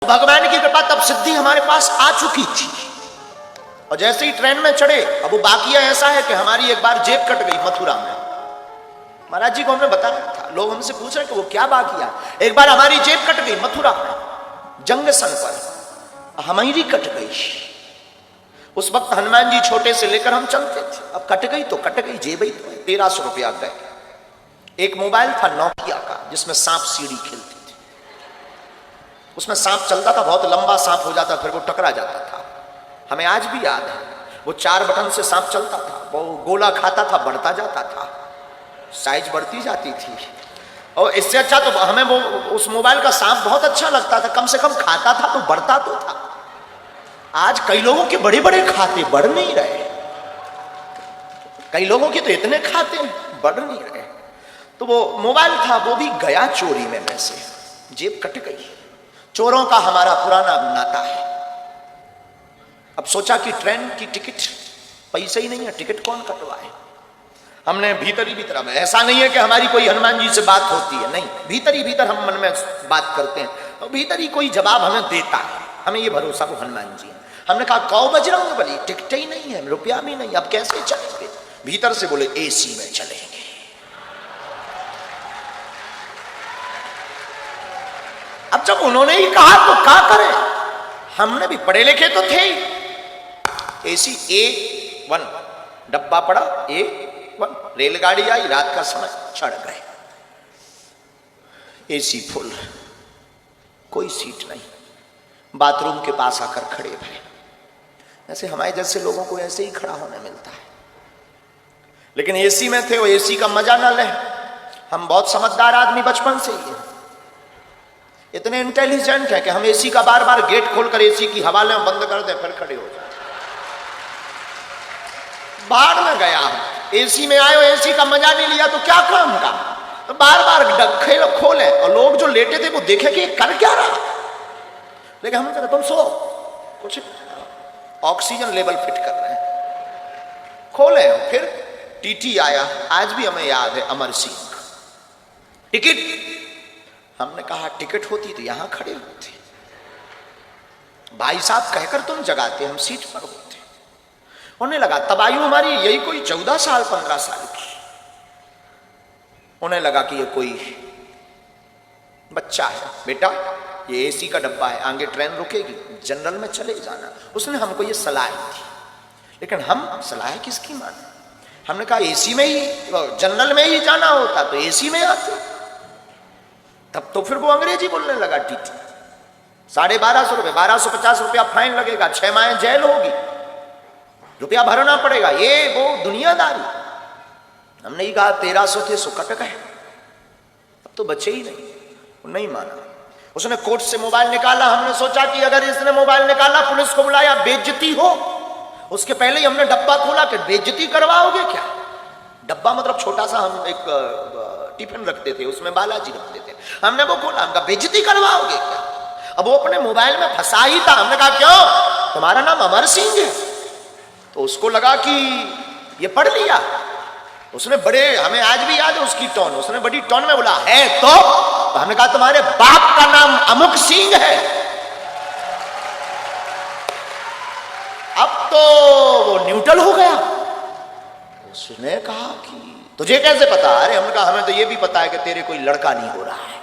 भगवान की कृपा तब सिद्धि हमारे पास आ चुकी थी। और जैसे ही ट्रेन में चढ़े, अब वो बाकी ऐसा है कि हमारी एक बार जेब कट गई मथुरा में। महाराज जी को हमने बताया था, लोग हमसे पूछ रहे कि वो क्या बाकिया। एक बार हमारी जेब कट गई मथुरा में जंक्शन पर, हमारी कट गई। उस वक्त हनुमान जी छोटे से लेकर हम चलते थे। अब कट गई तो कट गई, जेब ही तो 1300 रुपया गए। एक मोबाइल था नोकिया का जिसमें सांप सीढ़ी खेलती थी। उसमें सांप चलता था, बहुत लंबा सांप हो जाता, फिर वो टकरा जाता था। हमें आज भी याद है, वो 4 बटन से सांप चलता था, वो गोला खाता था, बढ़ता जाता था, साइज बढ़ती जाती थी। और इससे अच्छा तो हमें वो उस मोबाइल का सांप बहुत अच्छा लगता था, कम से कम खाता था तो बढ़ता तो था। आज कई लोगों के बड़े बड़े खाते बढ़ नहीं रहे, कई लोगों के तो इतने खाते बढ़ नहीं रहे। तो वो मोबाइल था, वो भी गया चोरी में, वैसे जेब कट गई। चोरों का हमारा पुराना नाता है। अब सोचा कि ट्रेन की टिकट, पैसे ही नहीं है, टिकट कौन कटवाए। हमने भीतर ही भीतर, ऐसा नहीं है कि हमारी कोई हनुमान जी से बात होती है, नहीं, भीतर ही भीतर हम मन में बात करते हैं और भीतर ही कोई जवाब हमें देता है। हमें ये भरोसा वो हनुमान जी है। हमने कहा कौ बजरंग बली, टिकट ही नहीं है, रुपया भी नहीं, अब कैसे चलेंगे। भीतर से बोले एसी में चलेंगे। अब जब उन्होंने ही कहा तो क्या करें, हमने भी पढ़े लिखे तो थे ही। एसी A1 डब्बा पड़ा, A1 रेलगाड़ी आई, रात का समय, चढ़ गए। एसी फुल, कोई सीट नहीं, बाथरूम के पास आकर खड़े भरे। ऐसे हमारे जैसे लोगों को ऐसे ही खड़ा होने मिलता है, लेकिन एसी में थे, वो एसी का मजा ना ले। हम बहुत समझदार आदमी बचपन से ही है, इतने इंटेलिजेंट है कि हम एसी का बार बार गेट खोलकर एसी की हवा लें, बंद कर दें, फिर खड़े हो जाए। बाहर में गया हम, एसी में आए, एसी का मजा नहीं लिया तो क्या काम का, तो बार बार डखे खोले और लोग जो लेटे थे वो देखे कि कर क्या रहा। लेकिन हम कहते तुम सो, कुछ ऑक्सीजन लेवल फिट कर रहे हैं। खोले, फिर टीटी आया, आज भी हमें याद है, अमर सिंह। टिकट, हमने कहा टिकट होती तो यहां खड़े होते, भाई साहब कहकर तुम जगाते, हम सीट पर होते। उन्हें लगा, तब आयु हमारी यही कोई 14 साल 15 साल की। उन्हें लगा कि ये कोई बच्चा है। बेटा ये एसी का डब्बा है, आगे ट्रेन रुकेगी, जनरल में चले जाना। उसने हमको ये सलाह दी, लेकिन हम सलाह किसकी माने। हमने कहा एसी में ही, जनरल में ही जाना होता तो एसी में आते। तब तो फिर वो अंग्रेजी बोलने लगा। टीटी 1250 रुपये, 1250 रुपया फाइन लगेगा, 6 माह जेल होगी, रुपया भरना पड़ेगा, ये वो दुनियादारी। हमने ही कहा 1300 थे, सो कट गए, अब तो बचे ही नहीं। वो नहीं माना, उसने कोर्ट से मोबाइल निकाला। हमने सोचा कि अगर इसने मोबाइल निकाला, पुलिस को बुलाया, बेइज्जती हो। उसके पहले ही हमने डब्बा खोला कि बेइज्जती करवाओगे क्या। डब्बा मतलब छोटा सा, हम एक टिफिन रखते थे, उसमें बालाजी रखते थे। हमने वो खोला, हमने कहा बेइज्जती करवाओगे क्या। अब वो अपने मोबाइल में फंसा ही था। हमने कहा क्यों, तुम्हारा नाम अमर सिंह है। तो उसको लगा कि ये पढ़ लिया। उसने बड़े, हमें आज भी याद है उसकी टोन, उसने बड़ी टोन में बोला है तो हमने कहा तुम्हारे बाप का नाम अमुक सिंह है। अब तो वो न्यूट्रल हो गया। उसने कहा कि तुझे कैसे पता। अरे हमने कहा हमें तो ये भी पता है कि तेरे कोई लड़का नहीं हो रहा है,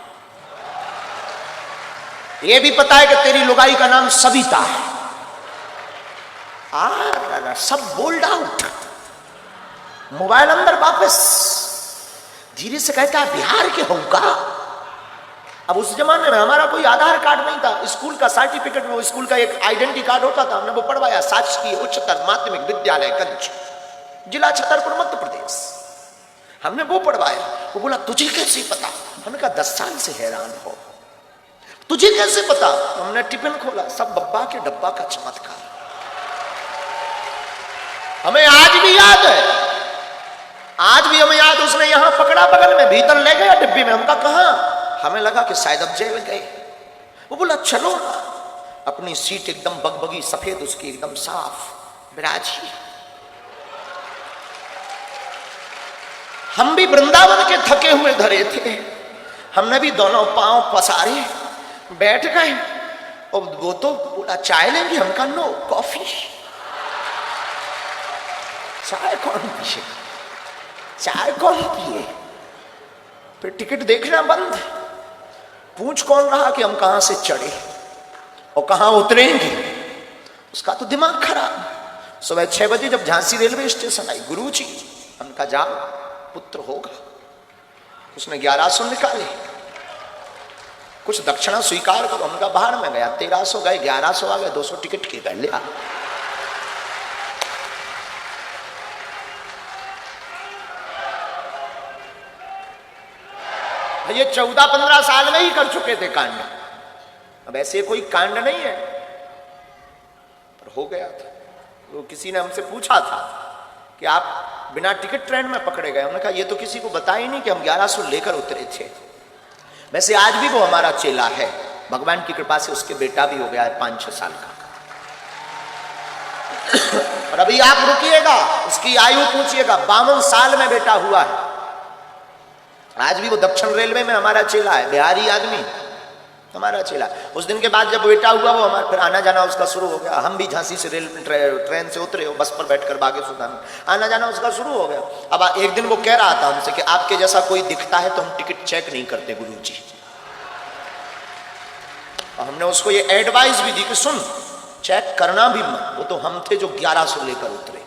ये भी पता है कि तेरी लुगाई का नाम सविता है। सब बोल्ड आउट, मोबाइल अंदर वापस। धीरे से कहता है बिहार के होगा। अब उस जमाने में हमारा कोई आधार कार्ड नहीं था, स्कूल का सर्टिफिकेट, वो स्कूल का एक आइडेंटिटी कार्ड होता था, हमने वो पढ़वाया। शासकीय उच्चतर माध्यमिक विद्यालय गंज, जिला छतरपुर, मध्य प्रदेश। हमने वो पढ़वाया। वो बोला तुझे कैसे पता। हमने कहा 10 साल से हैरान हो, तुझे कैसे पता। हमने टिफिन खोला, सब बब्बा के डब्बा का चमत्कार। हमें आज भी याद है, आज भी हमें याद। उसने यहां पकड़ा, बगल में, भीतर ले गया डिब्बी में। हमका कहा, हमें लगा कि शायद अब जेल गए। वो बोला चलो ना। अपनी सीट एकदम बगबगी सफेद, उसकी एकदम साफ विराजी। हम भी वृंदावन के थके हुए धरे थे, हमने भी दोनों पांव पसारे बैठ गए। और वो तो बोला चाय लेंगे, हम कहा नो कॉफी। चाय कौन पिए, चाय कौन पिए। फिर टिकट देखना बंद, पूछ कौन रहा कि हम कहां से चढ़े और कहां उतरेंगे, उसका तो दिमाग खराब। सुबह 6 बजे जब झांसी रेलवे स्टेशन आई, गुरुजी हमका जाओ पुत्र होगा। उसने 1100 निकाले, कुछ दक्षिणा स्वीकार करो। उनका बाहर में गया, 1300 गए, 1100 आ गए, 200 टिकट के कर लिया। ये 14-15 साल में ही कर चुके थे कांड। अब ऐसे कोई कांड नहीं है, पर हो गया था। तो किसी ने हमसे पूछा था कि आप बिना टिकट ट्रेन में पकड़े गए। उन्होंने कहा ये तो किसी को बताया ही नहीं कि हम 1100 लेकर उतरे थे। वैसे आज भी वो हमारा चेला है, भगवान की कृपा से उसके बेटा भी हो गया है 5-6 साल का। और अभी आप रुकिएगा, उसकी आयु पूछिएगा, 52 साल में बेटा हुआ है। आज भी वो दक्षिण रेलवे में हमारा चेला है, बिहारी आदमी हमारा चेला। उस दिन के बाद जब बेटा हुआ, वो हमारा फिर आना जाना उसका शुरू हो गया। हम भी झांसी से ट्रेन से उतरे, बस पर बैठकर बागे सुल्तान आना जाना उसका शुरू हो गया। अब एक दिन वो कह रहा था हमसे कि आपके जैसा कोई दिखता है तो हम टिकट चेक नहीं करते गुरुजी। और हमने उसको ये एडवाइस भी दी कि सुन, चेक करना भी मत, वो तो हम थे जो 1100 लेकर उतरे।